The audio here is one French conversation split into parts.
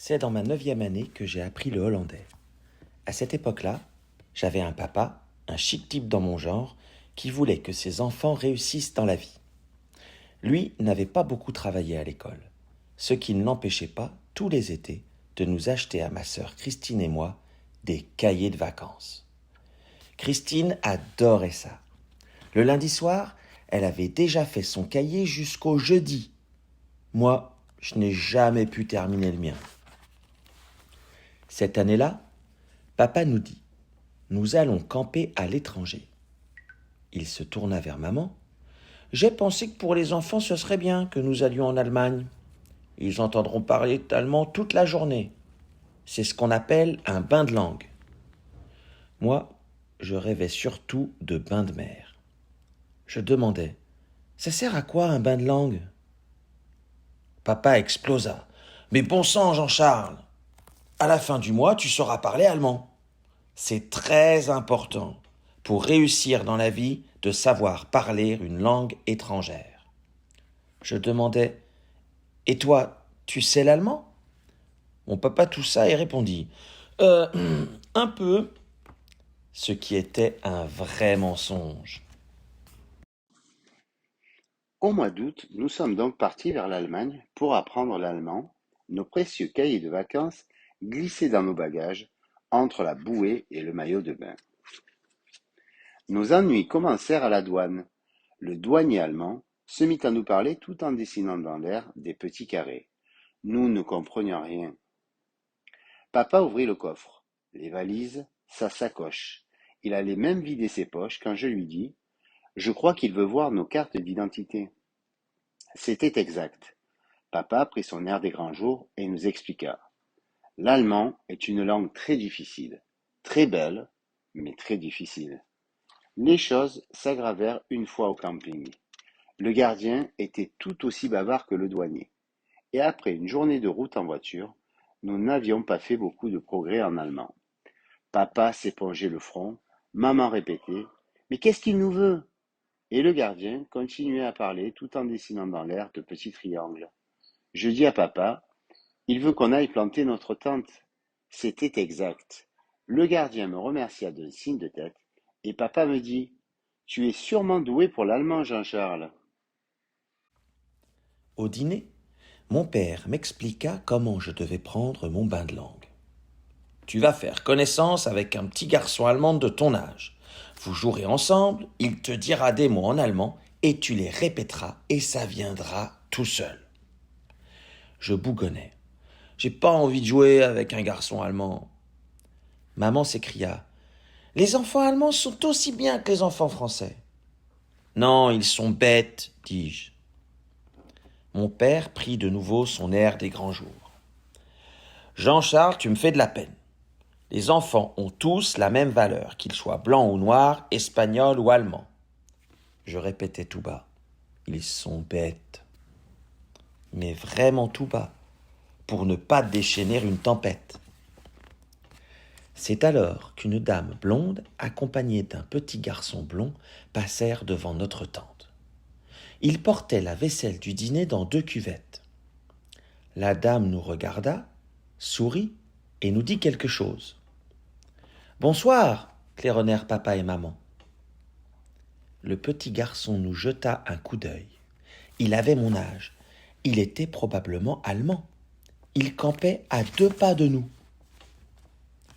C'est dans ma 9e année que j'ai appris le hollandais. À cette époque-là, j'avais un papa, un chic type dans mon genre, qui voulait que ses enfants réussissent dans la vie. Lui n'avait pas beaucoup travaillé à l'école, ce qui ne l'empêchait pas, tous les étés, de nous acheter à ma sœur Christine et moi des cahiers de vacances. Christine adorait ça. Le lundi soir, elle avait déjà fait son cahier jusqu'au jeudi. Moi, je n'ai jamais pu terminer le mien. Cette année-là, papa nous dit: nous allons camper à l'étranger. Il se tourna vers maman. J'ai pensé que pour les enfants, ce serait bien que nous allions en Allemagne. Ils entendront parler allemand toute la journée. C'est ce qu'on appelle un bain de langue. Moi, je rêvais surtout de bain de mer. Je demandais: ça sert à quoi un bain de langue? Papa explosa. Mais bon sang, Jean-Charles, à la fin du mois, tu sauras parler allemand. C'est très important pour réussir dans la vie de savoir parler une langue étrangère. Je demandais: et toi, tu sais l'allemand? Mon papa toussa et répondit: un peu. Ce qui était un vrai mensonge. Au mois d'août, nous sommes donc partis vers l'Allemagne pour apprendre l'allemand, nos précieux cahiers de vacances glissés dans nos bagages, entre la bouée et le maillot de bain. Nos ennuis commencèrent à la douane. Le douanier allemand se mit à nous parler tout en dessinant dans l'air des petits carrés. Nous ne comprenions rien. Papa ouvrit le coffre, les valises, sa sacoche. Il allait même vider ses poches quand je lui dis: je crois qu'il veut voir nos cartes d'identité. C'était exact. Papa prit son air des grands jours et nous expliqua: l'allemand est une langue très difficile, très belle, mais très difficile. Les choses s'aggravèrent une fois au camping. Le gardien était tout aussi bavard que le douanier, et après une journée de route en voiture, nous n'avions pas fait beaucoup de progrès en allemand. Papa s'épongeait le front, maman répétait: mais qu'est-ce qu'il nous veut? Et le gardien continuait à parler tout en dessinant dans l'air de petits triangles. Je dis à papa: il veut qu'on aille planter notre tente. C'était exact. Le gardien me remercia d'un signe de tête, et papa me dit: tu es sûrement doué pour l'allemand, Jean-Charles. Au dîner, mon père m'expliqua comment je devais prendre mon bain de langue. Tu vas faire connaissance avec un petit garçon allemand de ton âge. Vous jouerez ensemble, il te dira des mots en allemand et tu les répéteras et ça viendra tout seul. Je bougonnais. J'ai pas envie de jouer avec un garçon allemand. Maman s'écria: les enfants allemands sont aussi bien que les enfants français. Non, ils sont bêtes, dis-je. Mon père prit de nouveau son air des grands jours. Jean-Charles, tu me fais de la peine. Les enfants ont tous la même valeur, qu'ils soient blancs ou noirs, espagnols ou allemands. Je répétais tout bas: ils sont bêtes. Mais vraiment tout bas, pour ne pas déchaîner une tempête. C'est alors qu'une dame blonde, accompagnée d'un petit garçon blond, passèrent devant notre tente. Ils portaient la vaisselle du dîner dans 2 cuvettes. La dame nous regarda, sourit et nous dit quelque chose. Bonsoir, claironnèrent papa et maman. Le petit garçon nous jeta un coup d'œil. Il avait mon âge. Il était probablement allemand. Il campait à 2 pas de nous.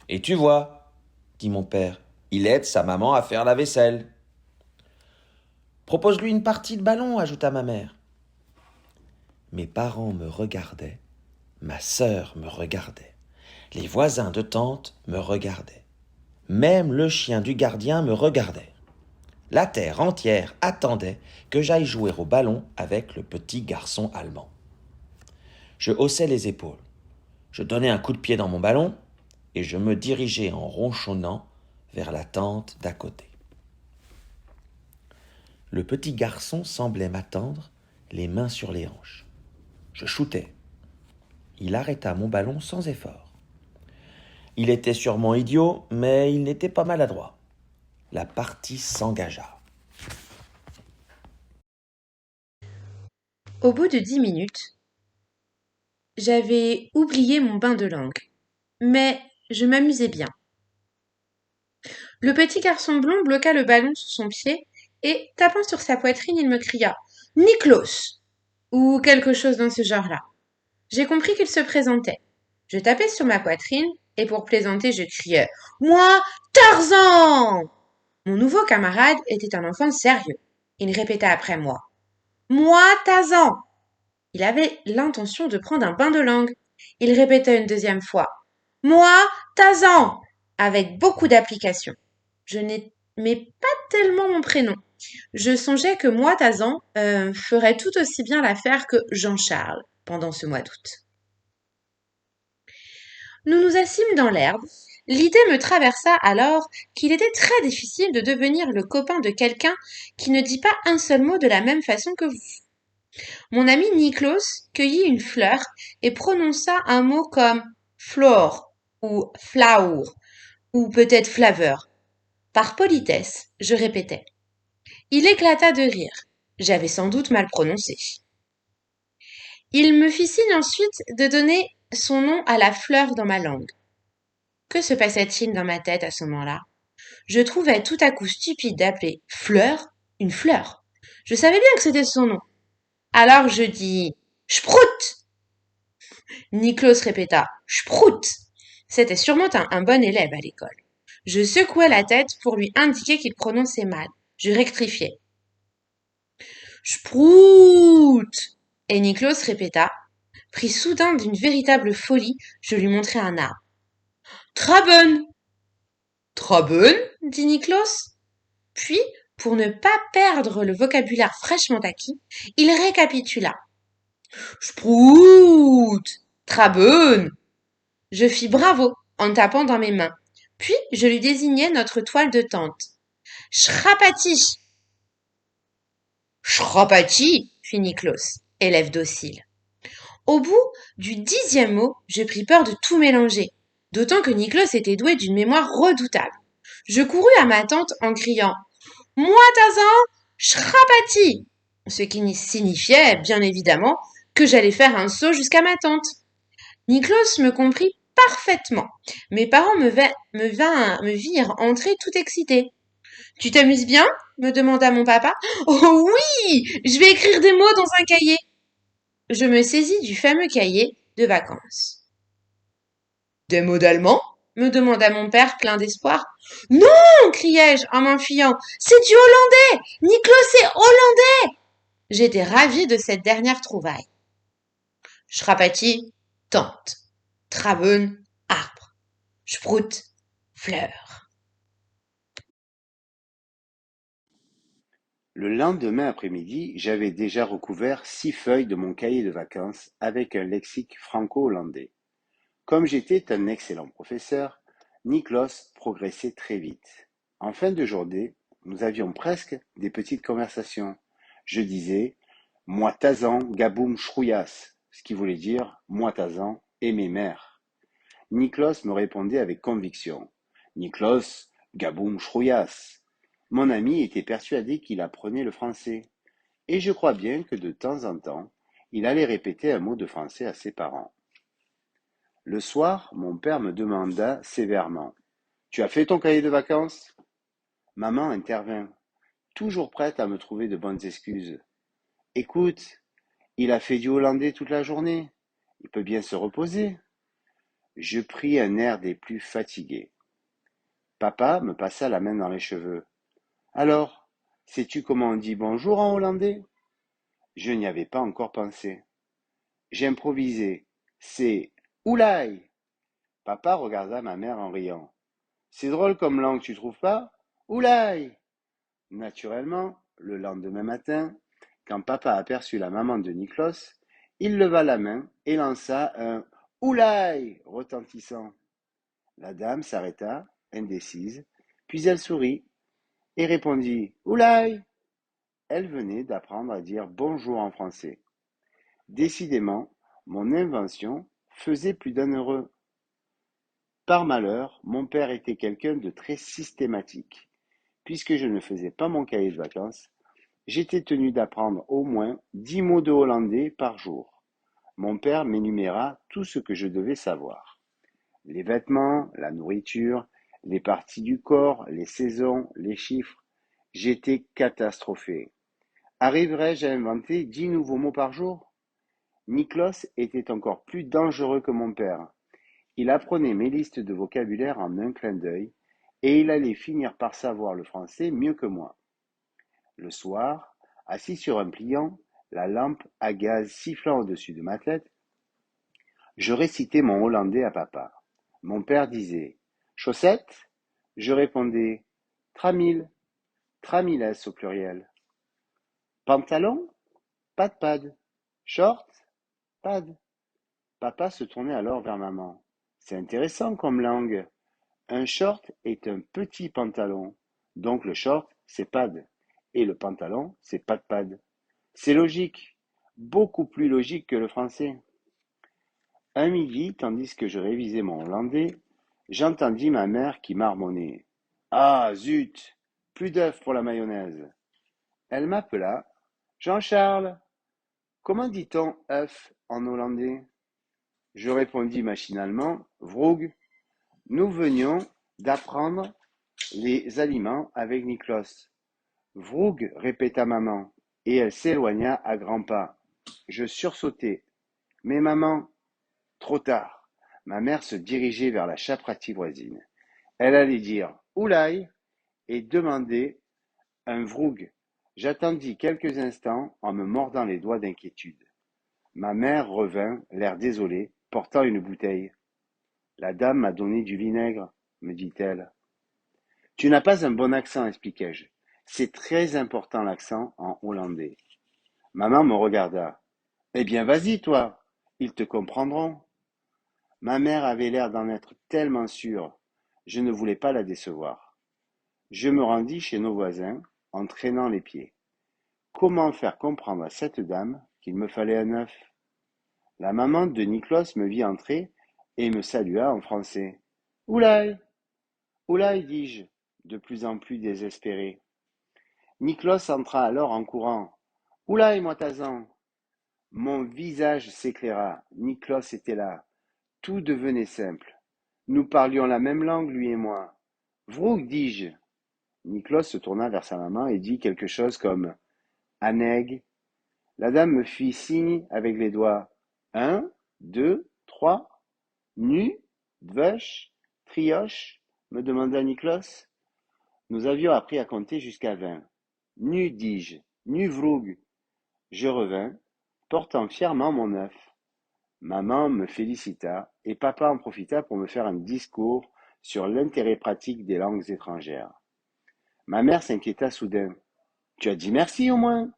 Et tu vois, dit mon père, il aide sa maman à faire la vaisselle. Propose-lui une partie de ballon, ajouta ma mère. Mes parents me regardaient, ma sœur me regardait, les voisins de tante me regardaient. Même le chien du gardien me regardait. La terre entière attendait que j'aille jouer au ballon avec le petit garçon allemand. Je haussai les épaules. Je donnai un coup de pied dans mon ballon et je me dirigeai en ronchonnant vers la tente d'à côté. Le petit garçon semblait m'attendre, les mains sur les hanches. Je shootai. Il arrêta mon ballon sans effort. Il était sûrement idiot, mais il n'était pas maladroit. La partie s'engagea. Au bout de 10 minutes, J'avais oublié mon bain de langue, mais je m'amusais bien. Le petit garçon blond bloqua le ballon sous son pied et, tapant sur sa poitrine, il me cria Niklos ou quelque chose dans ce genre-là. J'ai compris qu'il se présentait. Je tapais sur ma poitrine et pour plaisanter, je criais Moi, Tarzan. Mon nouveau camarade était un enfant sérieux. Il répéta après moi Moi, Tarzan. Il avait l'intention de prendre un bain de langue. Il répéta une deuxième fois Moi, Tarzan, avec beaucoup d'application. Je n'aimais pas tellement mon prénom. Je songeais que moi, Tarzan, ferait tout aussi bien l'affaire que Jean-Charles pendant ce mois d'août. Nous nous assîmes dans l'herbe. L'idée me traversa alors qu'il était très difficile de devenir le copain de quelqu'un qui ne dit pas un seul mot de la même façon que vous. Mon ami Niklos cueillit une fleur et prononça un mot comme flore ou flower ou peut-être flaveur. Par politesse, je répétais. Il éclata de rire. J'avais sans doute mal prononcé. Il me fit signe ensuite de donner son nom à la fleur dans ma langue. Que se passait-il dans ma tête à ce moment-là? Je trouvais tout à coup stupide d'appeler fleur une fleur. Je savais bien que c'était son nom. Alors je dis Sprout. Niklos répéta Sprout. C'était sûrement un bon élève à l'école. Je secouai la tête pour lui indiquer qu'il prononçait mal. Je rectifiai. Sprout. Et Niklos répéta. Pris soudain d'une véritable folie, je lui montrai un arbre. Traben. Traben, dit Niklos. Puis, pour ne pas perdre le vocabulaire fraîchement acquis, il récapitula. Sprout. Traben. Je fis bravo en tapant dans mes mains. Puis, je lui désignai notre toile de tente. Shrapati. Shrapati, fit Niklos, élève docile. Au bout du 10e mot, je pris peur de tout mélanger, d'autant que Niklos était doué d'une mémoire redoutable. Je courus à ma tante en criant Moi, Tarzan, Shrapati, ce qui signifiait, bien évidemment, que j'allais faire un saut jusqu'à ma tante. Niklos me comprit parfaitement. Mes parents me virent entrer tout excité. Tu t'amuses bien? Me demanda mon papa. Oh oui! Je vais écrire des mots dans un cahier. Je me saisis du fameux cahier de vacances. Des mots d'allemand? Me demanda mon père plein d'espoir. Non! Criai-je en m'enfuyant. C'est du hollandais! Niklos est hollandais! J'étais ravie de cette dernière trouvaille. Shrapati, tente. Traben, arbre. Sprout, fleur. Le lendemain après-midi, j'avais déjà recouvert 6 feuilles de mon cahier de vacances avec un lexique franco-hollandais. Comme j'étais un excellent professeur, Niklos progressait très vite. En fin de journée, nous avions presque des petites conversations. Je disais Moi Tazan, Gaboum Shrouillas, ce qui voulait dire Moi Tazan et mes mères. Niklos me répondait avec conviction Niklos, Gaboum Shrouillas. Mon ami était persuadé qu'il apprenait le français, et je crois bien que de temps en temps, il allait répéter un mot de français à ses parents. Le soir, mon père me demanda sévèrement Tu as fait ton cahier de vacances? Maman intervint, toujours prête à me trouver de bonnes excuses. Écoute, il a fait du hollandais toute la journée. Il peut bien se reposer. Je pris un air des plus fatigués. Papa me passa la main dans les cheveux. Alors, sais-tu comment on dit bonjour en hollandais? Je n'y avais pas encore pensé. J'ai improvisé. C'est Oulaï. Papa regarda ma mère en riant. C'est drôle comme langue, tu trouves pas? Oulaï! Naturellement, le lendemain matin, quand papa aperçut la maman de Niklos, il leva la main et lança un Oulaï retentissant. La dame s'arrêta, indécise, puis elle sourit et répondit Oulaï! Elle venait d'apprendre à dire bonjour en français. Décidément, mon invention faisait plus d'un heureux. Par malheur, mon père était quelqu'un de très systématique. Puisque je ne faisais pas mon cahier de vacances, j'étais tenu d'apprendre au moins 10 mots de hollandais par jour. mon père m'énuméra tout ce que je devais savoir. Les vêtements, la nourriture, les parties du corps, les saisons, les chiffres. J'étais catastrophé. Arriverais-je à inventer 10 nouveaux mots par jour? Niklos était encore plus dangereux que mon père. Il apprenait mes listes de vocabulaire en un clin d'œil, et il allait finir par savoir le français mieux que moi. Le soir, assis sur un pliant, la lampe à gaz sifflant au-dessus de ma tête, je récitais mon hollandais à papa. Mon père disait chaussettes? Je répondais tramil, tramiles au pluriel. Pantalon? Pad. Short? Pad. Papa se tournait alors vers maman. C'est intéressant comme langue. Un short est un petit pantalon. Donc le short, c'est pad. Et le pantalon, c'est pad. C'est logique. Beaucoup plus logique que le français. Un midi, tandis que je révisais mon hollandais, j'entendis ma mère qui marmonnait. Ah, zut! Plus d'œufs pour la mayonnaise. Elle m'appela. Jean-Charles, comment dit-on œuf en hollandais? Je répondis machinalement. Vroeg. Nous venions d'apprendre les aliments avec Niklos. Vroeg, répéta maman, et elle s'éloigna à grands pas. Je sursautai. Mais maman, trop tard. Ma mère se dirigeait vers la chapratie voisine. Elle allait dire oulaï et demander un vroeg. J'attendis quelques instants en me mordant les doigts d'inquiétude. Ma mère revint, l'air désolé, portant une bouteille. La dame m'a donné du vinaigre, me dit-elle. Tu n'as pas un bon accent, expliquai-je. C'est très important l'accent en hollandais. Maman me regarda. Eh bien, vas-y, toi. Ils te comprendront. Ma mère avait l'air d'en être tellement sûre. Je ne voulais pas la décevoir. Je me rendis chez nos voisins en traînant les pieds. Comment faire comprendre à cette dame qu'il me fallait un œuf? La maman de Niklos me vit entrer et me salua en français. Oulaï! Oulaï, dis-je, de plus en plus désespéré. Niklos entra alors en courant. Oulaï, moi Tazan! Mon visage s'éclaira. Niklos était là. Tout devenait simple. Nous parlions la même langue, lui et moi. Vroeg, dis-je. Niklos se tourna vers sa maman et dit quelque chose comme Aneg. La dame me fit signe avec les doigts. 1, 2, 3. Nu, dvech, trioche, me demanda Niklos. Nous avions appris à compter jusqu'à 20. Nu, dis-je, nu vroeg. Je revins, portant fièrement mon œuf. Maman me félicita et papa en profita pour me faire un discours sur l'intérêt pratique des langues étrangères. Ma mère s'inquiéta soudain. Tu as dit merci au moins?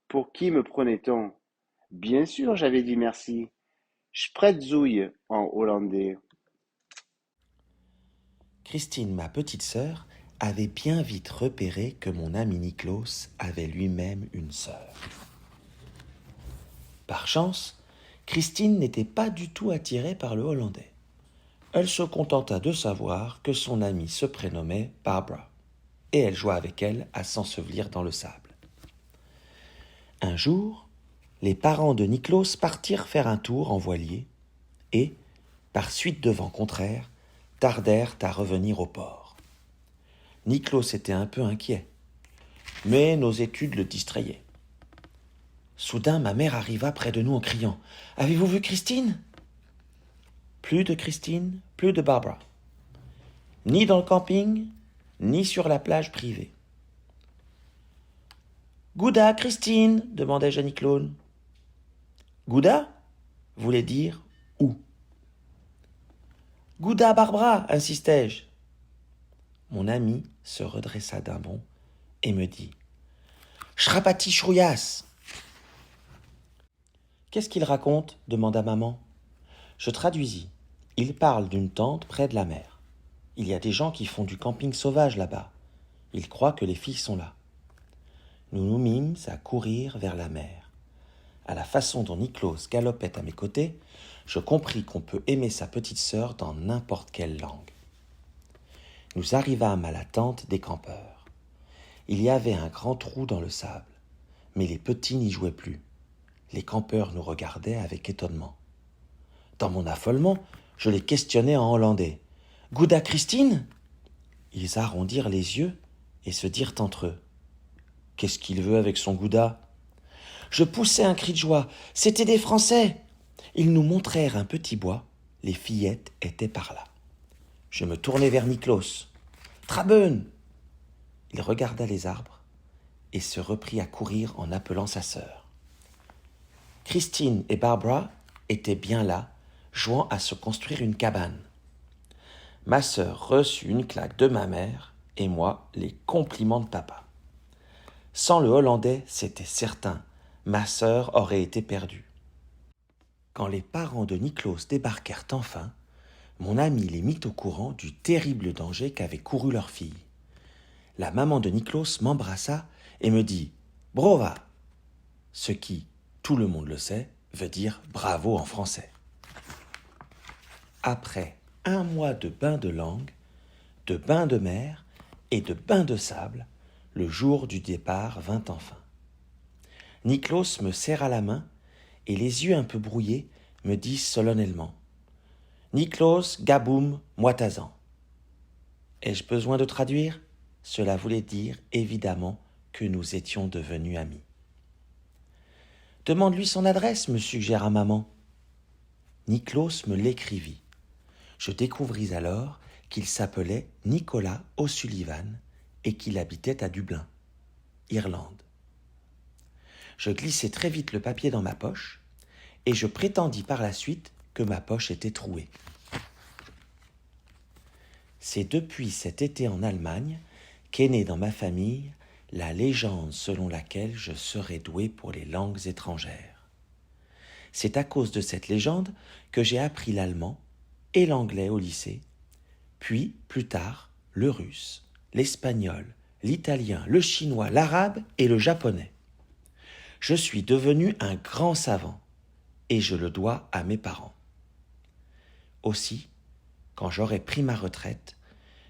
Pour qui me prenait-on? Bien sûr, j'avais dit merci. Spreadzouille en hollandais. Christine, ma petite sœur, avait bien vite repéré que mon ami Niklos avait lui-même une sœur. Par chance, Christine n'était pas du tout attirée par le hollandais. Elle se contenta de savoir que son amie se prénommait Barbara, et elle joua avec elle à s'ensevelir dans le sable. Un jour, les parents de Niklos partirent faire un tour en voilier et, par suite de vents contraires, tardèrent à revenir au port. Niklos était un peu inquiet, mais nos études le distrayaient. Soudain, ma mère arriva près de nous en criant « Avez-vous vu Christine ?» Plus de Christine, plus de Barbara. Ni dans le camping, ni sur la plage privée. « Gouda, Christine ?» demandai-je à Niklos. « Gouda » voulait dire « où ?» « Gouda, Barbara » insistai-je. Mon ami se redressa d'un bond et me dit « Shrapati chrouillasse !» « Qu'est-ce qu'il raconte ?» demanda maman. Je traduisis. Il parle d'une tente près de la mer. Il y a des gens qui font du camping sauvage là-bas. Ils croient que les filles sont là. Nous nous mîmes à courir vers la mer. À la façon dont Niklos galopait à mes côtés, je compris qu'on peut aimer sa petite sœur dans n'importe quelle langue. Nous arrivâmes à la tente des campeurs. Il y avait un grand trou dans le sable, mais les petits n'y jouaient plus. Les campeurs nous regardaient avec étonnement. Dans mon affolement, je les questionnais en hollandais. « Gouda Christine ?» Ils arrondirent les yeux et se dirent entre eux. « Qu'est-ce qu'il veut avec son Gouda ?» Je poussai un cri de joie. C'étaient des Français. Ils nous montrèrent un petit bois. Les fillettes étaient par là. Je me tournai vers Niklos. « Trabeun !» Il regarda les arbres et se reprit à courir en appelant sa sœur. Christine et Barbara étaient bien là, jouant à se construire une cabane. Ma sœur reçut une claque de ma mère et moi les compliments de papa. Sans le Hollandais, c'était certain, ma sœur aurait été perdue. Quand les parents de Niklos débarquèrent enfin, mon ami les mit au courant du terrible danger qu'avait couru leur fille. La maman de Niklos m'embrassa et me dit « Brova !» ce qui, tout le monde le sait, veut dire « bravo » en français. Après un mois de bains de langue, de bains de mer et de bains de sable, le jour du départ vint enfin. Niklos me serra la main et les yeux un peu brouillés me dit solennellement « Niklos, Gaboum, Moitazan ». Ai-je besoin de traduire ? Cela voulait dire évidemment que nous étions devenus amis. « Demande-lui son adresse, me suggéra maman. Niklos me l'écrivit. Je découvris alors qu'il s'appelait Nicolas O'Sullivan et qu'il habitait à Dublin, Irlande. Je glissai très vite le papier dans ma poche et je prétendis par la suite que ma poche était trouée. C'est depuis cet été en Allemagne qu'est née dans ma famille la légende selon laquelle je serais doué pour les langues étrangères. C'est à cause de cette légende que j'ai appris l'allemand et l'anglais au lycée, puis, plus tard, le russe, l'espagnol, l'italien, le chinois, l'arabe et le japonais. Je suis devenu un grand savant et je le dois à mes parents. Aussi, quand j'aurai pris ma retraite,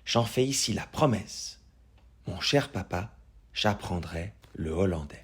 j'en fais ici la promesse. Mon cher papa, j'apprendrai le hollandais.